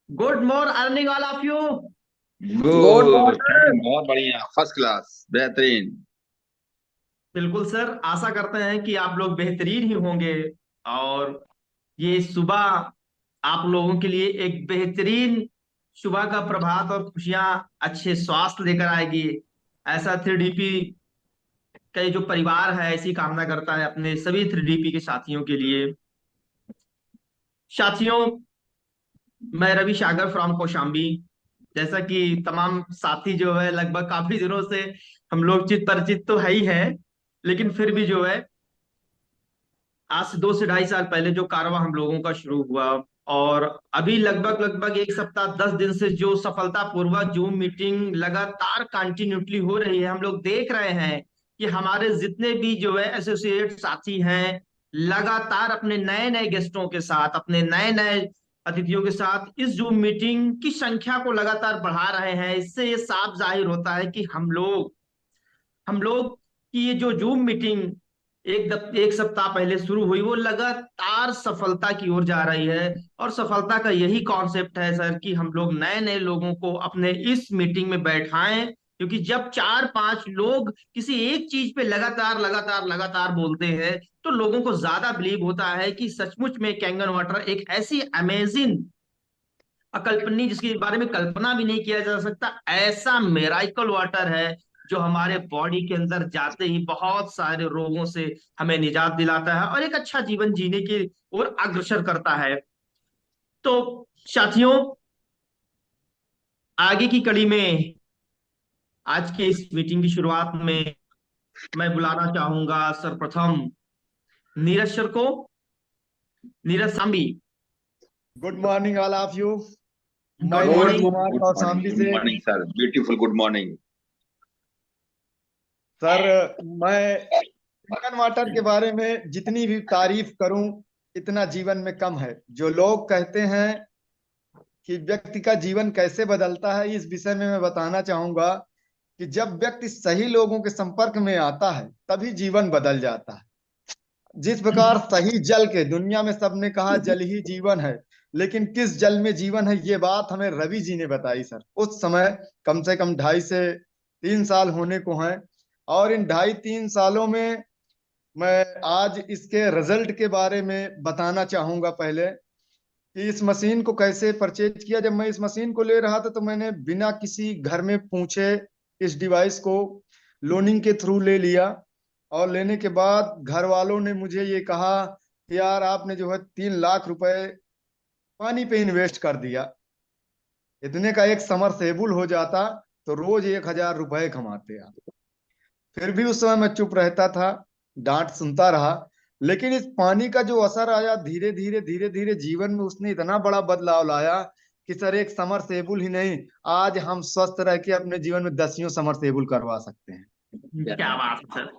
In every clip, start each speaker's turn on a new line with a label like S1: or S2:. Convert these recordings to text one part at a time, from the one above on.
S1: Good more earning all of you.
S2: Good
S3: good
S2: morning.
S3: बहुत बढ़िया first class बेहतरीन।
S1: बिल्कुल सर, आशा करते हैं कि आप लोग बेहतरीन ही होंगे। और ये सुबह आप लोगों के लिए एक बेहतरीन सुबह का प्रभात और खुशियां, अच्छे स्वास्थ्य लेकर आएगी। ऐसा 3DP का ये जो परिवार है ऐसी कामना करता है अपने सभी 3DP के साथियों के लिए। साथियों, मैं रवि सागर फ्रॉम कौशाम्बी। जैसा कि तमाम साथी जो है लगभग काफी दिनों से हम लोग चित परिचित तो है ही है, लेकिन फिर भी जो है आज से 2 से ढाई साल पहले जो कारवां हम लोगों का शुरू हुआ, और अभी लगभग लगभग एक सप्ताह 10 दिन से जो सफलतापूर्वक जूम मीटिंग लगातार कंटिन्यूटली हो रही है, हम लोग देख रहे हैं कि हमारे जितने भी जो है एसोसिएट साथी हैं लगातार अपने नए नए गेस्टों के साथ, अपने नए नए अतिथियों के साथ इस जूम मीटिंग की संख्या को लगातार बढ़ा रहे हैं। इससे ये साफ जाहिर होता है कि हम लोग की ये जो जूम मीटिंग एक सप्ताह पहले शुरू हुई वो लगातार सफलता की ओर जा रही है। और सफलता का यही कॉन्सेप्ट है सर कि हम लोग नए नए लोगों को अपने इस मीटिंग में बैठाएं, क्योंकि जब 4-5 लोग किसी एक चीज पे लगातार लगातार लगातार बोलते हैं तो लोगों को ज्यादा बिलीव होता है कि सचमुच में कैंगन वाटर एक ऐसी अमेजिंग, अकल्पनीय, जिसके बारे में कल्पना भी नहीं किया जा सकता, ऐसा मेराइकल वाटर है जो हमारे बॉडी के अंदर जाते ही बहुत सारे रोगों से हमें निजात दिलाता है और एक अच्छा जीवन जीने की ओर अग्रसर करता है। तो साथियों, आगे की कड़ी में आज के इस मीटिंग की शुरुआत में मैं बुलाना चाहूंगा सर्वप्रथम नीरज सर को। नीरज सांबी,
S2: good morning all of you. मैं
S1: good
S2: Neeraj
S1: morning.
S2: Kumar
S3: good morning
S2: Kaushambi
S3: good
S2: से।
S3: Morning sir, beautiful good morning.
S2: Sir, मैं चिकन वाटर के बारे में जितनी भी तारीफ करूं इतना जीवन में कम है। जो लोग कहते हैं कि व्यक्ति का जीवन कैसे बदलता है, इस विषय में मैं बताना चाहूंगा कि जब व्यक्ति सही लोगों के संपर्क में आता है तभी जीवन बदल जाता है। जिस प्रकार सही जल के दुनिया में सबने कहा जल ही जीवन है, लेकिन किस जल में जीवन है ये बात हमें रवि जी ने बताई सर। उस समय कम से कम 2.5 से 3 साल होने को हैं। और इन 2.5-3 सालों में मैं आज इसके रिजल्ट के बारे में बताना चाहूंगा। पहले कि इस मशीन को कैसे परचेज किया। जब मैं इस मशीन को ले रहा था तो मैंने बिना किसी घर में पूछे इस डिवाइस को लोनिंग के थ्रू ले लिया। और लेने के बाद घर वालों ने मुझे ये कहा कि यार आपने जो है 3 लाख रुपए पानी पे इन्वेस्ट कर दिया। इतने का एक समरसेबुल हो जाता तो रोज 1,000 रुपए कमाते आप। फिर भी उस समय मैं चुप रहता था, डांट सुनता रहा। लेकिन इस पानी का जो असर आया, धीरे धीरे धीरे धीरे जीवन में उसने इतना बड़ा बदलाव लाया कि सर एक समरसेबुल ही नहीं, आज हम स्वस्थ रह के अपने जीवन में 10 समरसेबुल करवा सकते हैं।
S1: क्या बात है सर।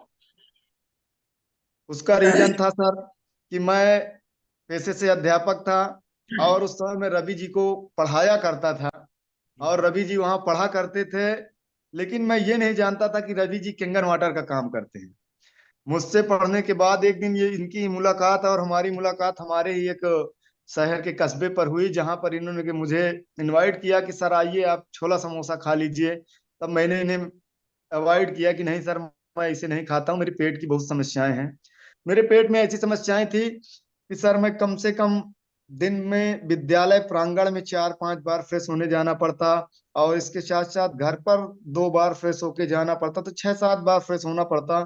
S2: उसका रीजन था सर कि मैं पेशे से अध्यापक था और उस समय मैं रवि जी को पढ़ाया करता था और रवि जी वहां पढ़ा करते थे। लेकिन मैं ये नहीं जानता था कि रवि जी किंगन वाटर का काम करते हैं। मुझसे पढ़ने के बाद एक दिन ये इनकी ही मुलाकात और हमारी मुलाकात हमारे ही एक शहर के कस्बे पर हुई, जहां पर इन्होंने कि मुझे इनवाइट किया कि सर आइए आप छोला समोसा खा लीजिए। तब मैंने इन्हें अवॉइड किया कि नहीं सर, मैं इसे नहीं खाता हूँ, मेरे पेट की बहुत समस्याएं हैं। मेरे पेट में ऐसी समस्याएं थी कि सर मैं कम से कम दिन में विद्यालय प्रांगण में 4-5 बार फ्रेश होने जाना पड़ता और इसके साथ साथ घर पर 2 बार फ्रेश होके जाना पड़ता, तो 6-7 बार फ्रेश होना पड़ता।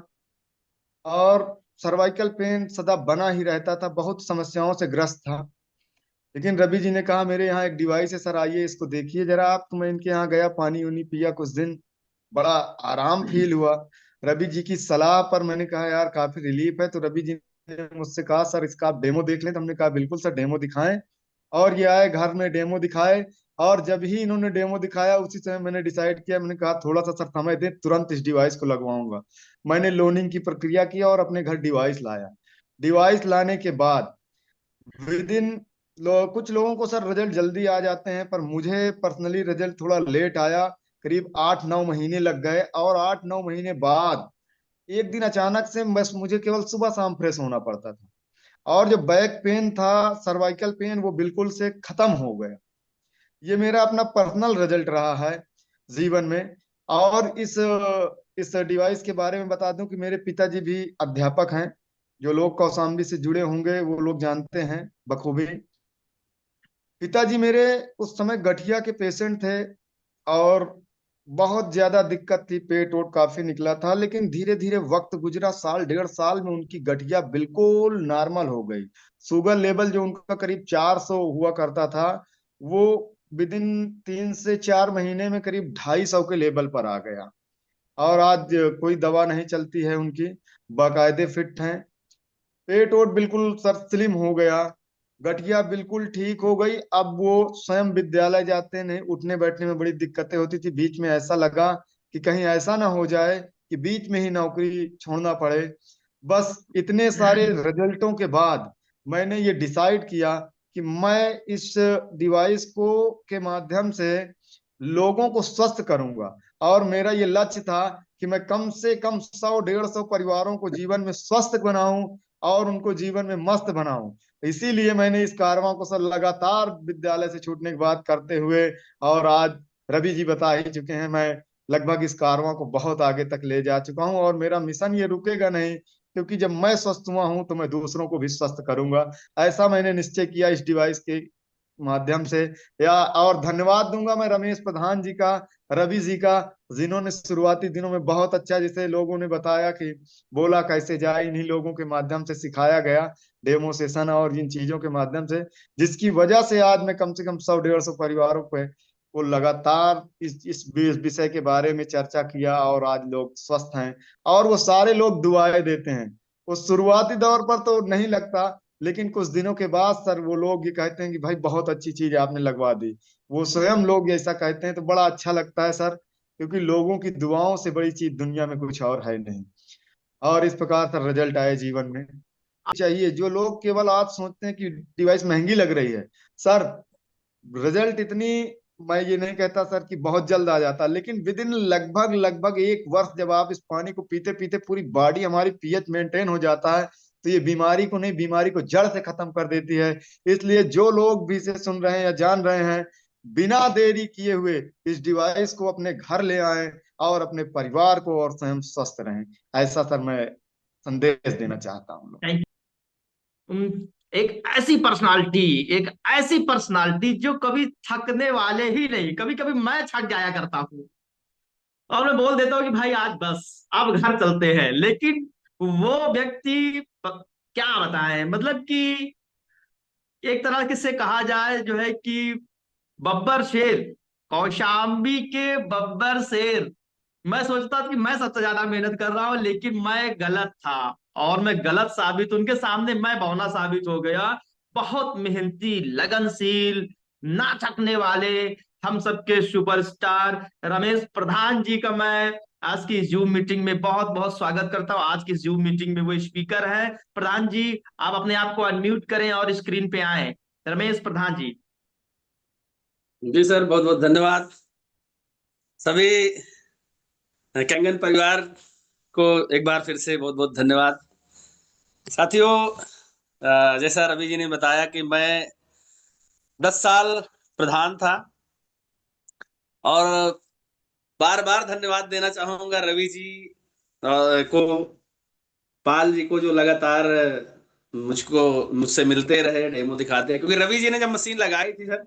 S2: और सर्वाइकल पेन सदा बना ही रहता था, बहुत समस्याओं से ग्रस्त था। लेकिन रवि जी ने कहा मेरे यहाँ एक डिवाइस है सर, आइए इसको देखिए जरा आप। तो मैं इनके यहाँ गया, पानी उनी पिया कुछ दिन, बड़ा आराम फील हुआ। रवि जी की सलाह पर मैंने कहा यार काफी रिलीफ है। तो रवि जी ने मुझसे कहा सर इसका आप डेमो देख लें। तो हमने कहा बिल्कुल सर डेमो दिखाएं। और ये आए घर में डेमो दिखाए। और जब ही इन्होंने डेमो दिखाया उसी समय मैंने डिसाइड किया, मैंने कहा थोड़ा सा सर समय दें, तुरंत इस डिवाइस को लगवाऊंगा। मैंने लोनिंग की प्रक्रिया की और अपने घर डिवाइस लाया। डिवाइस लाने के बाद विद इन कुछ लोगों को सर रिजल्ट जल्दी आ जाते हैं, पर मुझे पर्सनली रिजल्ट थोड़ा लेट आया। करीब 8-9 महीने लग गए और 8-9 महीने बाद एक दिन अचानक से बस मुझे केवल सुबह शाम फ्रेश होना पड़ता था। और जो बैक पेन था, सर्वाइकल पेन, वो बिल्कुल से खत्म हो गया। ये मेरा अपना पर्सनल रिजल्ट रहा है जीवन में। और इस डिवाइस के बारे में बता दूं कि मेरे पिताजी भी अध्यापक हैं। जो लोग कौशाम्बी से जुड़े होंगे वो लोग जानते हैं बखूबी। पिताजी मेरे उस समय गठिया के पेशेंट थे, और बहुत ज्यादा दिक्कत थी, पेट वोट काफी निकला था। लेकिन धीरे धीरे वक्त गुजरा, साल डेढ़ साल में उनकी गठिया बिल्कुल नॉर्मल हो गई। शुगर लेवल जो उनका करीब 400 हुआ करता था, वो विदिन 3 से 4 महीने में करीब 250 के लेवल पर आ गया। और आज कोई दवा नहीं चलती है उनकी, बाकायदे फिट हैं। पेट वोट बिल्कुल सर स्लिम हो गया, गठिया बिल्कुल ठीक हो गई। अब वो स्वयं विद्यालय जाते, नहीं उठने बैठने में बड़ी दिक्कतें होती थी। बीच में ऐसा लगा कि कहीं ऐसा ना हो जाए कि बीच में ही नौकरी छोड़ना पड़े। बस इतने सारे रिजल्टों के बाद मैंने ये डिसाइड किया कि मैं इस डिवाइस को के माध्यम से लोगों को स्वस्थ करूंगा। और मेरा ये लक्ष्य था कि मैं कम से कम 100 150 परिवारों को जीवन में स्वस्थ बनाऊं और उनको जीवन में मस्त बनाऊं। इसीलिए मैंने इस कारवां को सर लगातार विद्यालय से छूटने के बाद करते हुए, और आज रवि जी बता ही चुके हैं, मैं लगभग इस कारवां को बहुत आगे तक ले जा चुका हूं। और मेरा मिशन ये रुकेगा नहीं, क्योंकि जब मैं स्वस्थ हुआ हूं तो मैं दूसरों को भी स्वस्थ करूंगा। ऐसा मैंने निश्चय किया इस डिवाइस के माध्यम से। या और धन्यवाद दूंगा मैं रमेश प्रधान जी का, रवि जी का, जिन्होंने शुरुआती दिनों में बहुत अच्छा, जैसे लोगों ने बताया कि बोला कैसे जाए, इन्हीं लोगों के माध्यम से सिखाया गया, डेमो सेशन और इन चीजों के माध्यम से, जिसकी वजह से आज मैं कम से कम 100 150 परिवारों पे को लगातार इस विषय के बारे में चर्चा किया, और आज लोग स्वस्थ हैं। और वो सारे लोग दुआएं देते हैं। वो शुरुआती दौर पर तो नहीं लगता, लेकिन कुछ दिनों के बाद सर वो लोग ये कहते हैं कि भाई बहुत अच्छी चीज आपने लगवा दी। वो स्वयं लोग ऐसा कहते हैं तो बड़ा अच्छा लगता है सर, क्योंकि लोगों की दुआओं से बड़ी चीज दुनिया में कुछ और है नहीं। और इस प्रकार सर रिजल्ट आए जीवन में। चाहिए जो लोग केवल आज सोचते हैं कि डिवाइस महंगी लग रही है, सर रिजल्ट इतनी, मैं ये नहीं कहता सर कि बहुत जल्द आ जाता, लेकिन विद इन लगभग लगभग 1 वर्ष जब आप इस पानी को पीते पीते पूरी बॉडी हमारी पीएच मेंटेन हो जाता है, तो ये बीमारी को नहीं, बीमारी को जड़ से खत्म कर देती है। इसलिए जो लोग भी इसे सुन रहे हैं या जान रहे हैं, बिना देरी किए हुए इस डिवाइस को अपने घर ले आएं और अपने परिवार को और स्वयं स्वस्थ रहें। ऐसा सर मैं संदेश देना चाहता हूँ।
S1: Thank you. एक ऐसी पर्सनालिटी जो कभी थकने वाले ही नहीं। कभी कभी मैं थक जाया करता हूँ और मैं बोल देता हूँ कि भाई आज बस, अब घर चलते हैं, लेकिन वो व्यक्ति क्या बताएं, मतलब कि एक तरह से कहा जाए जो है कि बब्बर शेर, कौशाम्बी के बब्बर शेर। मैं सोचता था कि मैं सबसे ज्यादा मेहनत कर रहा हूं, लेकिन मैं गलत था। और मैं गलत साबित, उनके सामने मैं बौना साबित हो गया। बहुत मेहनती, लगनशील, ना थकने वाले, हम सबके सुपरस्टार रमेश प्रधान जी का मैं आज की जूम मीटिंग में बहुत बहुत स्वागत करता हूं। आज की जूम मीटिंग में वो स्पीकर है। प्रधान जी, आप अपने आप को अनम्यूट करें और स्क्रीन पे आए। रमेश प्रधान जी।
S4: जी सर, बहुत बहुत धन्यवाद। सभी कैंगन परिवार को एक बार फिर से बहुत बहुत धन्यवाद। साथियों, जैसा रवि जी ने बताया कि मैं 10 साल प्रधान था, और बार बार धन्यवाद देना चाहूंगा रवि जी को, पाल जी को, जो लगातार मुझसे मिलते रहे, डेमो दिखाते हैं। क्योंकि रवि जी ने जब मशीन लगाई थी सर,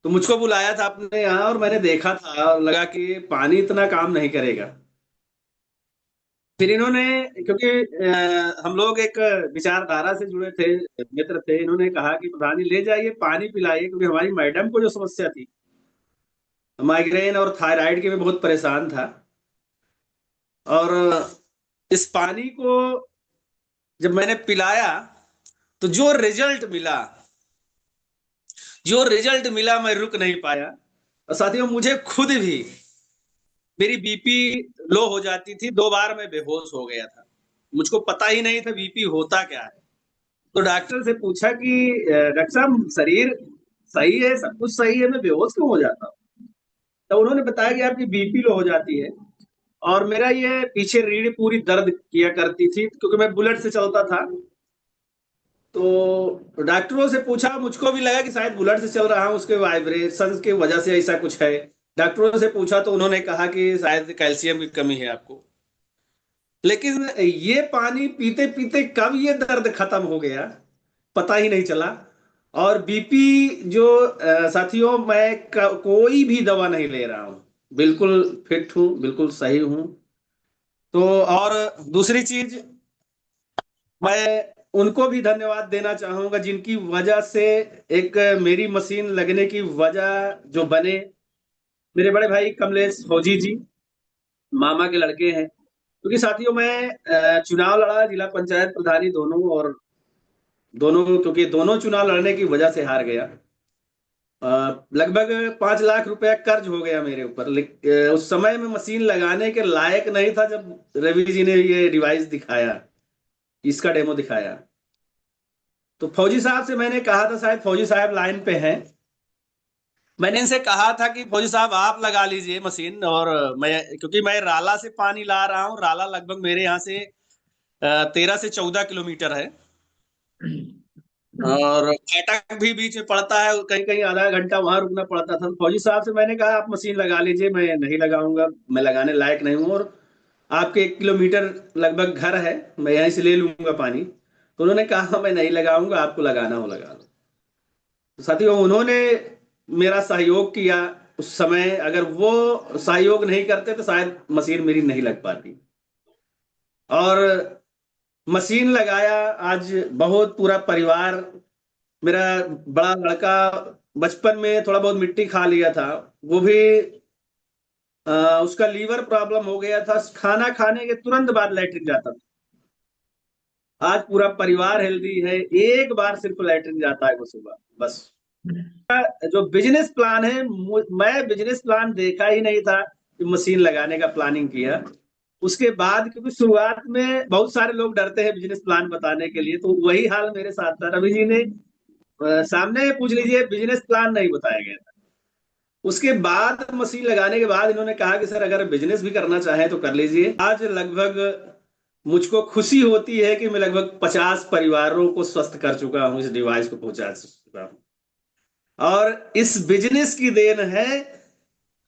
S4: तो मुझको बुलाया था अपने यहाँ, और मैंने देखा था और लगा कि पानी इतना काम नहीं करेगा। फिर इन्होंने, क्योंकि हम लोग एक विचारधारा से जुड़े थे, मित्र थे, इन्होंने कहा कि प्रधान जी ले जाइए, पानी पिलाइए। क्योंकि हमारी मैडम को जो समस्या थी, माइग्रेन और थायराइड की, मैं बहुत परेशान था। और इस पानी को जब मैंने पिलाया, तो जो रिजल्ट मिला मैं रुक नहीं पाया। और साथियों, मुझे खुद भी, मेरी बीपी लो हो जाती थी, 2 बार मैं बेहोश हो गया था। मुझको पता ही नहीं था बीपी होता क्या है। तो डॉक्टर से पूछा कि डॉक्टर साहब, शरीर सही है, सब कुछ सही है, मैं बेहोश क्यों हो जाता हूँ? तो उन्होंने बताया कि आपकी बीपी लो हो जाती है। और मेरा ये पीछे रीढ़ पूरी दर्द किया करती थी, क्योंकि मैं बुलेट से चलता था। तो डॉक्टरों से पूछा, मुझको भी लगा कि शायद बुलेट से चल रहा हूँ, उसके वाइब्रेशन की वजह से ऐसा कुछ है। डॉक्टरों से पूछा तो उन्होंने कहा कि शायद कैल्शियम की कमी है आपको। लेकिन ये पानी पीते पीते कब ये दर्द खत्म हो गया पता ही नहीं चला। और बीपी जो साथियों, मैं कोई भी दवा नहीं ले रहा हूँ, बिल्कुल फिट हूँ, बिल्कुल सही हूँ। तो और दूसरी चीज, मैं उनको भी धन्यवाद देना चाहूंगा जिनकी वजह से एक मेरी मशीन लगने की वजह जो बने, मेरे बड़े भाई कमलेश फौजी जी, मामा के लड़के हैं। क्योंकि साथियों मैं चुनाव लड़ा, जिला पंचायत प्रधानी दोनों, और दोनों क्योंकि दोनों चुनाव लड़ने की वजह से हार गया। लगभग 5 लाख रुपया कर्ज हो गया मेरे ऊपर। उस समय में मशीन लगाने के लायक नहीं था जब रवि जी ने ये डिवाइस दिखाया, इसका डेमो दिखाया। तो फौजी साहब से मैंने कहा था, शायद फौजी साहब लाइन पे हैं, मैंने इनसे कहा था कि फौजी साहब आप लगा लीजिए मशीन। और मैं, क्योंकि मैं राला से पानी ला रहा हूँ, राला लगभग मेरे यहाँ से 13 से 14 किलोमीटर है, और फाटक भी बीच में पड़ता है, कहीं कहीं आधा घंटा वहां रुकना पड़ता था। तो फौजी साहब से मैंने कहा आप मशीन लगा लीजिए, मैं नहीं लगाऊंगा, मैं लगाने लायक नहीं हूँ, और आपके 1 किलोमीटर लगभग घर है, मैं यहीं से ले लूंगा पानी। तो उन्होंने कहा मैं नहीं लगाऊंगा, आपको लगाना हो लगा लो। तो साथियों उन्होंने मेरा सहयोग किया उस समय, अगर वो सहयोग नहीं करते तो शायद मशीन मेरी नहीं लग पाती। और मशीन लगाया, आज बहुत पूरा परिवार, मेरा बड़ा लड़का बचपन में थोड़ा बहुत मिट्टी खा लिया था, वो भी उसका लीवर प्रॉब्लम हो गया था, खाना खाने के तुरंत बाद लैट्रिन जाता था। आज पूरा परिवार हेल्दी है, एक बार सिर्फ लैट्रिन जाता है वो सुबह, बस। जो बिजनेस प्लान है, मैं बिजनेस प्लान देखा ही नहीं था कि मशीन लगाने का प्लानिंग किया। उसके बाद, क्योंकि शुरुआत में बहुत सारे लोग डरते हैं बिजनेस प्लान बताने के लिए, तो वही हाल मेरे साथ था। रवि जी ने सामने पूछ लीजिए, बिजनेस प्लान नहीं बताया गया था। उसके बाद मशीन लगाने के बाद इन्होंने कहा कि सर अगर बिजनेस भी करना चाहें तो कर लीजिए। आज लगभग मुझको खुशी होती है कि मैं लगभग 50 परिवारों को स्वस्थ कर चुका हूं, इस डिवाइस को पहुंचा चुका हूं। और इस बिजनेस की देन है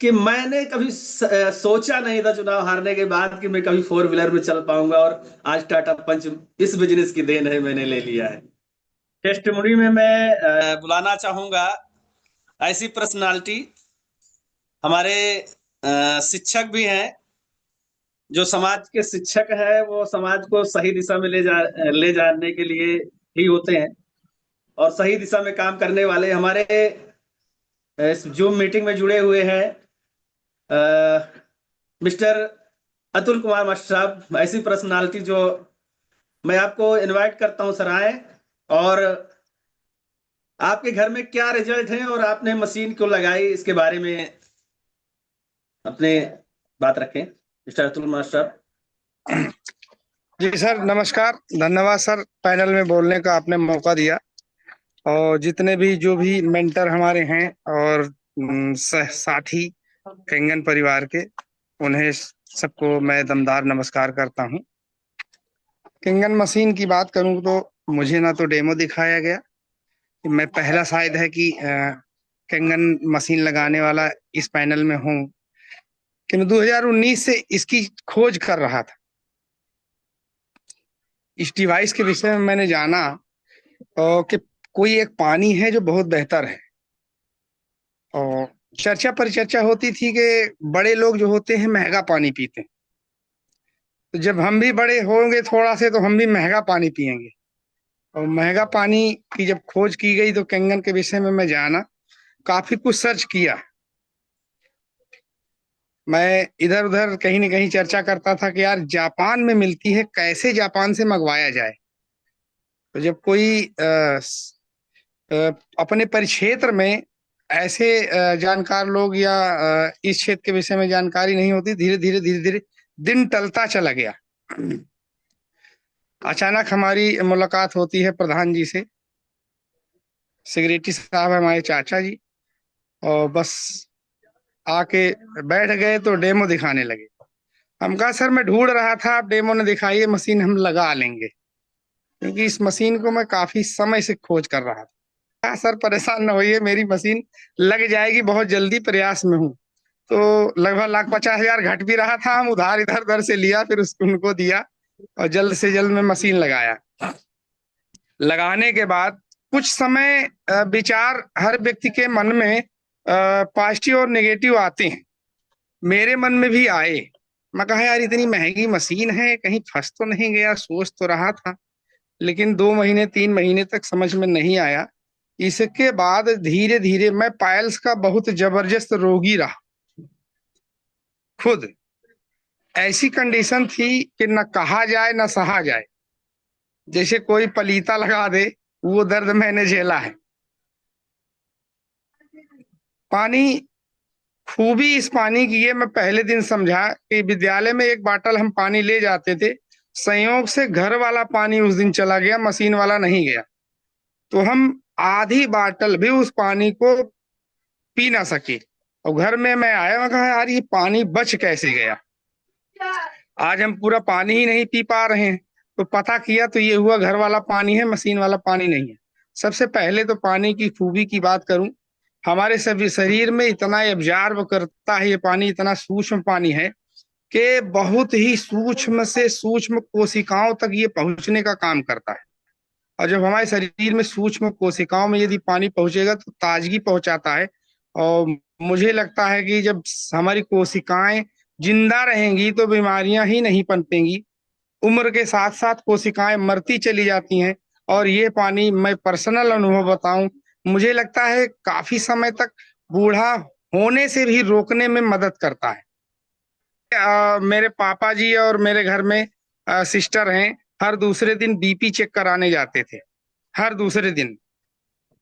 S4: कि मैंने कभी सोचा नहीं था चुनाव हारने के बाद कि मैं कभी 4 व्हीलर में चल पाऊंगा, और आज टाटा पंच इस बिजनेस की देन है, मैंने ले लिया है। टेस्टिमोनी में मैं बुलाना चाहूंगा ऐसी पर्सनालिटी, हमारे शिक्षक भी हैं, जो समाज के शिक्षक है, वो समाज को सही दिशा में ले जाने के लिए ही होते हैं, और सही दिशा में काम करने वाले हमारे इस जूम मीटिंग में जुड़े हुए हैं मिस्टर अतुल कुमार मास्टर साहब, ऐसी पर्सनालिटी जो मैं आपको इनवाइट करता हूं सर आए, और आपके घर में क्या रिजल्ट है और आपने मशीन क्यों लगाई, इसके बारे में अपने बात रखें मिस्टर अतुल मास्टर साहब।
S5: जी सर, नमस्कार। धन्यवाद सर, पैनल में बोलने का आपने मौका दिया। और जितने भी जो भी मेंटर हमारे हैं और साथी केंगन परिवार के, उन्हें सबको मैं दमदार नमस्कार करता हूं। केंगन मशीन की बात करूं तो मुझे ना तो डेमो दिखाया गया, मैं पहला शायद है कि केंगन मशीन लगाने वाला इस पैनल में हूं, कि मैं 2019 से इसकी खोज कर रहा था। इस डिवाइस के विषय में मैंने जाना कि कोई एक पानी है जो बहुत बेहतर है, और चर्चा परिचर्चा होती थी कि बड़े लोग जो होते हैं महंगा पानी पीते हैं, तो जब हम भी बड़े होंगे थोड़ा से तो हम भी महंगा पानी पिएंगे। और महंगा पानी की जब खोज की गई तो केंगन के विषय में मैं जाना, काफी कुछ सर्च किया। मैं इधर उधर कहीं न कहीं चर्चा करता था कि यार जापान में मिलती है, कैसे जापान से मंगवाया जाए। तो जब कोई अपने परिक्षेत्र में ऐसे जानकार लोग या इस क्षेत्र के विषय में जानकारी नहीं होती, धीरे धीरे दिन टलता चला गया। अचानक हमारी मुलाकात होती है प्रधान जी से, सेक्रेटरी साहब हमारे चाचा जी, और बस आके बैठ गए तो डेमो दिखाने लगे। हम कहा सर मैं ढूंढ रहा था, आप डेमो ने दिखाई है, मशीन हम लगा लेंगे। क्योंकि इस मशीन को मैं काफी समय से खोज कर रहा था। हाँ सर, परेशान न होइए, मेरी मशीन लग जाएगी, बहुत जल्दी प्रयास में हूँ। तो लगभग 1,50,000 घट भी रहा था, हम उधार इधर उधर से लिया, फिर उसको उनको दिया और जल्द से जल्द में मशीन लगाया। लगाने के बाद कुछ समय विचार हर व्यक्ति के मन में पॉजिटिव और नेगेटिव आते हैं। मेरे मन में भी आए। मैं कहा यार इतनी महंगी मशीन है, कहीं फंस तो नहीं गया, सोच तो रहा था। लेकिन 2 महीने 3 महीने तक समझ में नहीं आया। इसके बाद धीरे धीरे मैं पायल्स का बहुत जबरदस्त रोगी रहा खुद। ऐसी कंडीशन थी कि न कहा जाए न सहा जाए, जैसे कोई पलीता लगा दे, वो दर्द मैंने झेला है। पानी, खूबी इस पानी की ये मैं पहले दिन समझा कि विद्यालय में एक बाटल हम पानी ले जाते थे, संयोग से घर वाला पानी उस दिन चला गया, मशीन वाला नहीं गया, तो हम आधी बाटल भी उस पानी को पी ना सके। और घर में मैं आया, मैं कहा यार ये पानी बच कैसे गया, आज हम पूरा पानी ही नहीं पी पा रहे हैं। तो पता किया तो ये हुआ घर वाला पानी है, मशीन वाला पानी नहीं है। सबसे पहले तो पानी की खूबी की बात करूं, हमारे सभी शरीर में इतना एब्जॉर्ब करता है ये पानी, इतना सूक्ष्म पानी है कि बहुत ही सूक्ष्म से सूक्ष्म कोशिकाओं तक ये पहुंचने का काम करता है। और जब हमारे शरीर में सूक्ष्म कोशिकाओं में यदि पानी पहुंचेगा तो ताजगी पहुंचाता है। और मुझे लगता है कि जब हमारी कोशिकाएं जिंदा रहेंगी तो बीमारियां ही नहीं पनपेंगी, उम्र के साथ साथ कोशिकाएं मरती चली जाती हैं। और ये पानी, मैं पर्सनल अनुभव बताऊं, मुझे लगता है काफी समय तक बूढ़ा होने से भी रोकने में मदद करता है। मेरे पापा जी और मेरे घर में सिस्टर हैं, हर दूसरे दिन बीपी चेक कराने जाते थे, हर दूसरे दिन।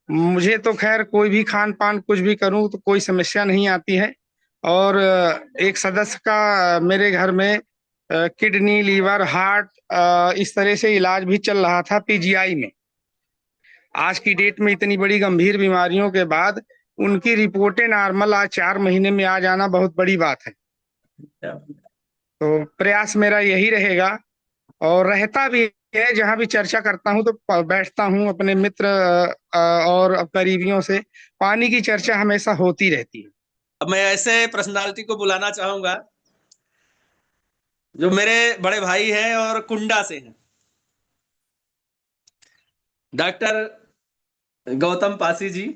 S5: मुझे तो खैर कोई भी खान पान कुछ भी करूं तो कोई समस्या नहीं आती है। और एक सदस्य का मेरे घर में किडनी, लीवर, हार्ट, इस तरह से इलाज भी चल रहा था पीजीआई में। आज की डेट में इतनी बड़ी गंभीर बीमारियों के बाद उनकी रिपोर्टें नॉर्मल आज 4 महीने में आ जाना बहुत बड़ी बात है। तो प्रयास मेरा यही रहेगा और रहता भी है, जहां भी चर्चा करता हूं तो बैठता हूं अपने मित्र और करीबियों से, पानी की चर्चा हमेशा होती रहती है।
S4: अब मैं ऐसे पर्सनालिटी को बुलाना चाहूंगा जो मेरे बड़े भाई हैं और कुंडा से हैं, डॉक्टर गौतम पासी जी।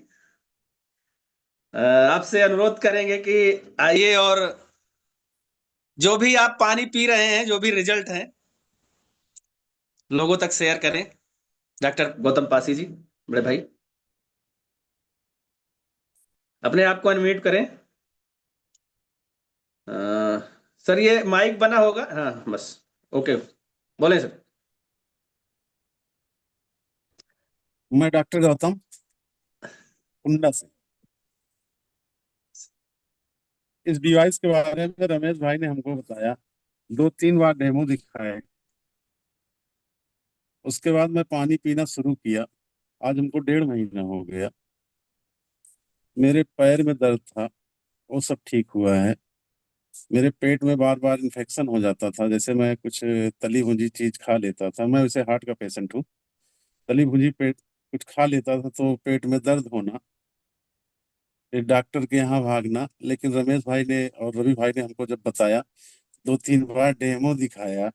S4: आपसे अनुरोध करेंगे कि आइए और जो भी आप पानी पी रहे हैं, जो भी रिजल्ट हैं, लोगों तक शेयर करें। डॉक्टर गौतम पासी जी, बड़े भाई, अपने आप को अनम्यूट करें। सर ये माइक बना होगा? हाँ बस, ओके, बोले सर।
S6: मैं डॉक्टर गौतम, कुंडा से। इस डिवाइस के बारे में रमेश भाई ने हमको बताया, 2-3 बार डेमो दिखाए, उसके बाद मैं पानी पीना शुरू किया। आज हमको 1.5 महीना हो गया। मेरे पैर में दर्द था, वो सब ठीक हुआ है। मेरे पेट में बार बार इन्फेक्शन हो जाता था, जैसे मैं कुछ तली भुनी चीज खा लेता था। मैं वैसे हार्ट का पेशेंट हूँ। तली भुनी पेट कुछ खा लेता था तो पेट में दर्द होना, एक डॉक्टर के यहाँ भागना। लेकिन रमेश भाई ने और रवि भाई ने हमको जब बताया, 2-3 बार डेमो दिखाया,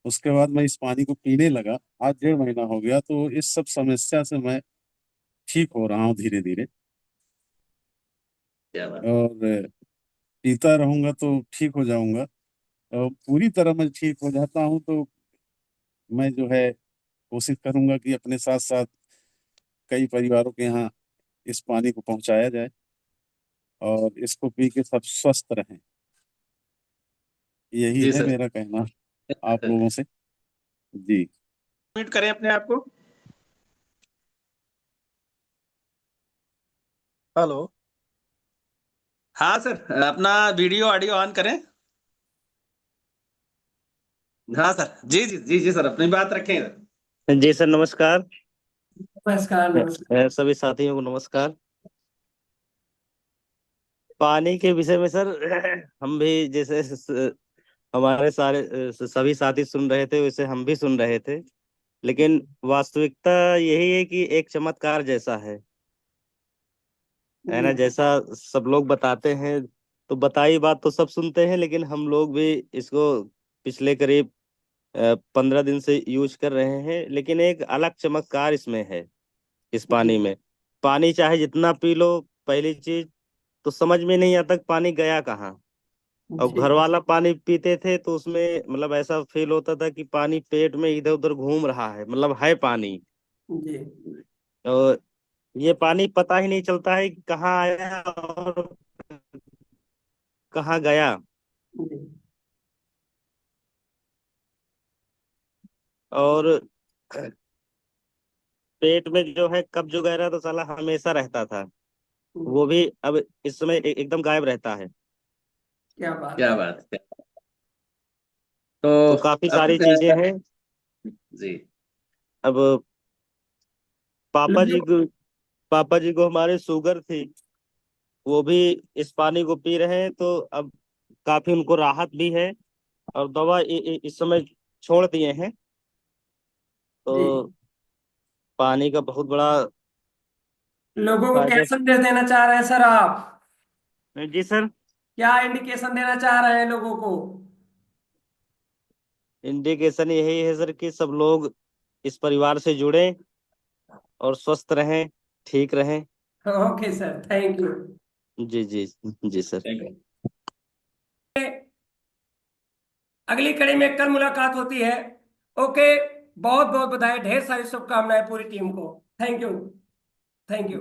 S6: उसके बाद मैं इस पानी को पीने लगा। आज 1.5 महीना हो गया, तो इस सब समस्या से मैं ठीक हो रहा हूँ धीरे धीरे।
S4: क्या बात।
S6: और पीता रहूंगा तो ठीक हो जाऊंगा। और पूरी तरह मैं ठीक हो जाता हूँ तो मैं जो है कोशिश करूंगा कि अपने साथ साथ कई परिवारों के यहाँ इस पानी को पहुंचाया जाए और इसको पी के सब स्वस्थ रहें। यही
S4: जी
S6: है
S4: सर,
S6: मेरा कहना आप लोगों से। जी।
S4: म्यूट करें अपने आप को।
S7: हेलो।
S4: हाँ सर, अपना वीडियो ऑडियो ऑन करें। हाँ सर, जी जी जी जी सर, अपनी बात रखें।
S8: जी सर, नमस्कार।
S7: नमस्कार नमस्कार।
S8: सभी साथियों को नमस्कार। पानी के विषय में सर हम भी जैसे हमारे सारे सभी साथी सुन रहे थे, वैसे हम भी सुन रहे थे। लेकिन वास्तविकता यही है कि एक चमत्कार जैसा है ना।
S7: जी
S8: जैसा सब लोग बताते हैं, तो बताई बात तो सब सुनते हैं, लेकिन हम लोग भी इसको पिछले करीब 15 दिन से यूज कर रहे हैं। लेकिन एक अलग चमत्कार इसमें है, इस
S7: जी
S8: पानी में। पानी चाहे जितना पी लो, पहली चीज तो समझ में नहीं आता कि पानी गया कहाँ। और
S7: जी
S8: घर वाला पानी पीते थे तो उसमें मतलब ऐसा फील होता था कि पानी पेट में इधर उधर घूम रहा है, मतलब है पानी।
S7: जी
S8: और ये पानी पता ही नहीं चलता है कि कहाँ आया और कहाँ गया।
S7: जी
S8: और पेट में जो है कब्ज वगैरह तो साला हमेशा रहता था, वो भी अब इस समय एकदम गायब रहता है।
S7: क्या बात
S4: क्या
S7: है।
S4: बात है। तो
S8: तो काफी
S4: अब
S8: सारी चीजें हैं।
S4: जी।
S8: अब पापा जी
S7: लोग
S8: को पापा जी को हमारे शुगर थी, वो भी इस पानी को पी रहे हैं, तो अब काफी उनको राहत भी है। और दवा इस समय छोड़ दिए हैं।
S7: जी
S8: तो पानी का बहुत बड़ा
S7: लोगों को क्या
S8: फायदा।
S7: संदेश देना चाह रहे हैं सर आप?
S8: जी सर।
S7: क्या इंडिकेशन देना चाह रहे हैं लोगों को?
S8: इंडिकेशन यही है सर कि सब लोग इस परिवार से जुड़ें और स्वस्थ रहें, ठीक रहें।
S7: Okay sir, thank you.
S8: जी जी। जी सर।
S4: Thank you.
S7: अगली कड़ी में कल मुलाकात होती है। ओके, बहुत बहुत बधाई, ढेर सारी शुभकामनाएं पूरी टीम को। Thank you. Thank you.